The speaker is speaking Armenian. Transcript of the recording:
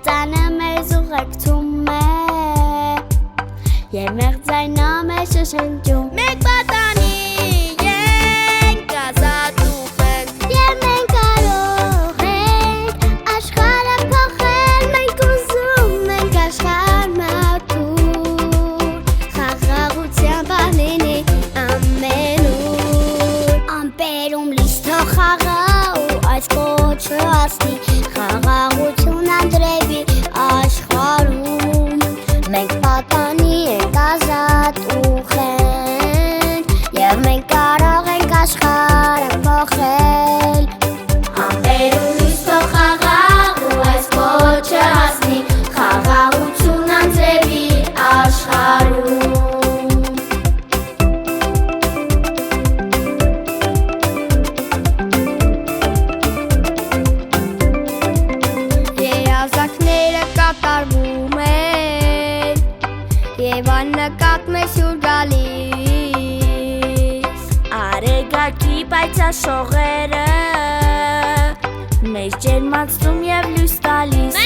Մեղծանը մեզ ուղեկցում է Եվ մեղձայնը մեզ շշնջում Մենք պատանի ենք ազատ ուղենք Եվ մենք կարող ենք աշխարհը փոխել Մենք ուզում ենք աշխարհ մաքուր Խաղաղության բանինի ամենուր Ամպերում լույս թող խաղա ու այս կոչը հասնի Խաղաղություն անդրևի աշխարհում Մենք պատանի ենք ազատ ուղենք Եվ մենք կարող ենք աշխարհը փոխել Ամպերում լույս թող խաղա ու այս կոչը հասնի Խաղաղություն անդրևի աշխարհում Երազանքները կատարվում են Եվ աննկատ մեզ հյուր գալիս Արեգակի պայծառ շողերը Մեզ ջերմացնում և լույս տալիս